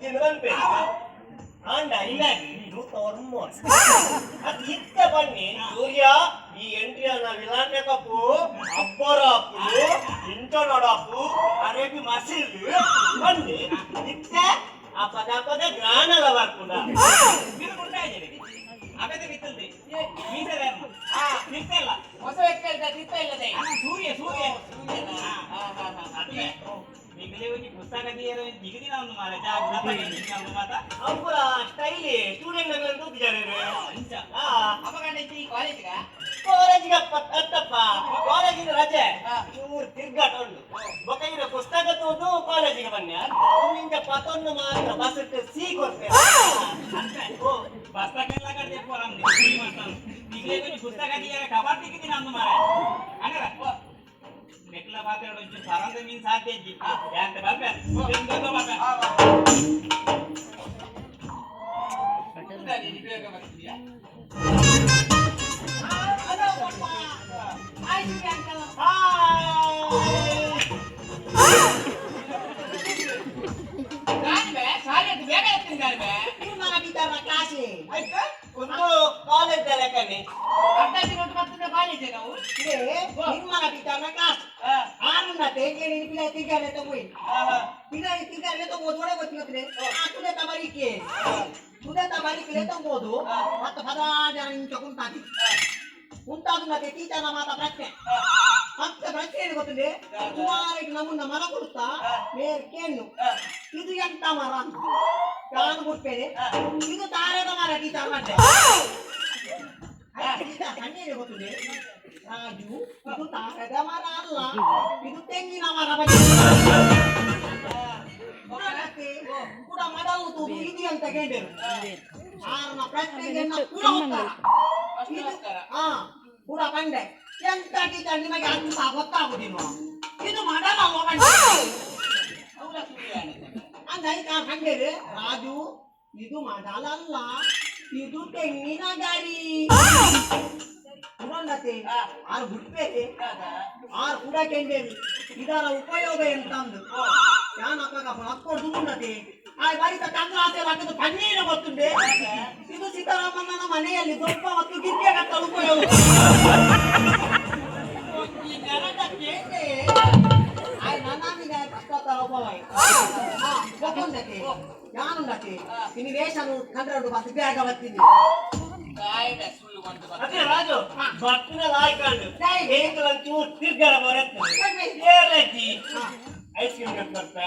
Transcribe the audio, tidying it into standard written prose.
ತಿನ್ನಂತೆ ಅಂಡ ಇಲ್ಲಾಗಿ ಇದು ತೋರ್ಮೋನ್ ಅದು ಇತ್ತ ಬನ್ನಿ ಸೂರ್ಯ ಈ ಎಂಟ್ರಿಯನ್ನ ವಿಲಾಂಡೆ ಕಪ್ಪು ಅಬ್ಬರ ಅಪ್ಪು ಇಂಟೋನೋಡ ಅಪ್ಪು ಅರೇಬಿ ಮಸೀಲ್ ಬನ್ನಿ ಇತ್ತ ಅಪದ ಗ್ರಾನಲ ಬರ್ಕೊಂಡ మీరు ఉంటాయి ಅಬೇದ ಬಿತ್ತಲ್ದೆ ಮೀಸದ ನಿತ್ತೆಲ್ಲ ಹೊಸ ಎಕ್ಕಲ್ದ ನಿತ್ತೆಲ್ಲದೆ ಸೂರ್ಯ ಸೂರ್ಯ ನಿಗಲೇ ಹೋಗಿ ಪುಸ್ತಕ ದಿಯರು ನಿಗದಿನ ಒಂದು ಮಾರ ಜಾಗ ಒಂದು ಮಾತ ಅಪ್ಪರ ಸ್ಟೈಲಿ ಸ್ಟೂಡೆಂಟ್ ಅನ್ನ ಕೂತಿದ್ದಾರೆ ಅಂಚ ಅಪಗಂಡ ಈ ಕಾಲೇಜಿಗೆ ಅತ್ತಪ್ಪ ಕಾಲೇಜಿನ ರಜೆ ಚೂರು ತಿರ್ಗಾಟ ಉಂಟು ಬೊಕೈನ ಪುಸ್ತಕ ತೋದು ಕಾಲೇಜಿಗೆ ಬನ್ನಿ ನಿಂಗೆ ಪತೊಂದು ಮಾತ್ರ ಬಸ್ ಸಿ ಕೊಡ್ತೇವೆ ಪುಸ್ತಕ ಎಲ್ಲ ಕಡೆ ಪೋರಂ ನಿಗಲೇ ಹೋಗಿ ಪುಸ್ತಕ ದಿಯರ ಕಬಾರ್ ನಿಗದಿನ ಒಂದು ಮಾರ ಅಂಗರ ನೆಕ್ಲ ಮಾತಾಡೋ ಒಂಚೂರು ಸರಂದ ಮೀನ್ ಸಾಧ್ಯ ಇದ್ದಿ ಯಾಂತ ಬರ್ಬೆ ತಿಂದೋ ಬರ್ಬೆ ಒಂದು ಕಾಲೇಜ್ ಲೆಕ್ಕನೆ ಕಾಲೇಜ್ ನಾವು ನಿರ್ಮಾಣ ಟೀಚರ್ನ ಕ್ಲಾಸ್ ಆನಂದತೆ ಏನಿಲ್ಲ ತಿಗಾಲೆ ತಗೋಯಿ ತಿಗಾಲೆ ತಗೋದು ಒಳಗೆ ಗೊತ್ತಿರುತ್ತೆ ತುದೆ ತಬರಿಕೆ ತುದೆ ತಬರಿಕೆ ತಗೋದು ಮತ್ತೆ ಪದಾರ್ಥ ಇಂಚ ಕುಂತಾಗಿ ಕುಂತಾದ ಮತ್ತೆ ಟೀಚರ್ನ ಮಾತ ಪ್ರಶ್ನೆ ಮತ್ತೆ ಪ್ರಶ್ನೆ ಏನು ಗೊತ್ತಿದೆ ಸುಮಾರಿಗೆ ನಮ್ಮನ್ನ ಮರ ಕೊಡುತ್ತಾ ಬೇರೆ ಕೇಳು ಇದು ಎಂತ ಮರ ಅಂತ ನಾನು ಕೊಡ್ತೇನೆ ಇದು ತಾರದ ಮರ ಟೀಚರ್ ಮತ್ತೆ ಸಣ್ಣ ಗೊತ್ತಿದೆ ರಾಜು ಇದು ತಾರದ ಮರ ಅಲ್ಲ ಇದು ತೆಂಗಿನ ಮರ ಕೂಡ ಮಡಲು ಇದು ಅಂತ ಕೇಳಿದರು ಆರನ ಪ್ರಶ್ನೆಗೆ ಕೂಡ ಕೂಡ ಕಂಡೆ ಎಂತ ಟೀಚರ್ ನಿಮಗೆ ಅಂತ ಗೊತ್ತಾಗುದಿಲ್ಲ ಇದು ಮಾಡಲ್ಲ ಅಂದ ಕಂಡೇರಿ ರಾಜು ಇದು ಮಾಡಲ್ಲ ಇದು ತೆಂಗಿನ ಗಾಡಿ ಉಡಂಡತೆ ಆರು ಬಿಡ್ಬೇಡಿ ಆರು ಕೂಡ ಕೆಂಡೇರಿ ಇದರ ಉಪಯೋಗ ಎಂತ ಅಂದು ಅಕ್ಕೋಡು ದುಂಡತೆ ಆ ಬರಿತ ಕಂಗ್ರಾಸೆ ಹಾಕಿದ್ದು ಪನ್ನೀರು ಗೊತ್ತುಂಡೆ ಇದು ಸೀತಾರಾಮಣ್ಣನ ಮನೆಯಲ್ಲಿ ದೊಡ್ಡ ಮತ್ತು ಗಿರಿಕೆ ಕಟ್ಟಲು ಉಪಯೋಗ ಯಾನುಂಡಕ್ಕೆ ಇನ್ನು ವೇಷನು ಕಂಡ್ರಡು ಬಸ್ ಬೇಗ ಬರ್ತೀನಿ ಅದೇ ರಾಜು ಭಕ್ತಿನ ಲಾಯ್ಕೊಂಡು ಏಕಲಂಚು ತಿರ್ಗರ ಬರುತ್ತೆ ಏರ್ಲಜ್ಜಿ ಐಸ್ ಕ್ರೀಮ್ ಕಟ್ಕೊಡ್ತಾ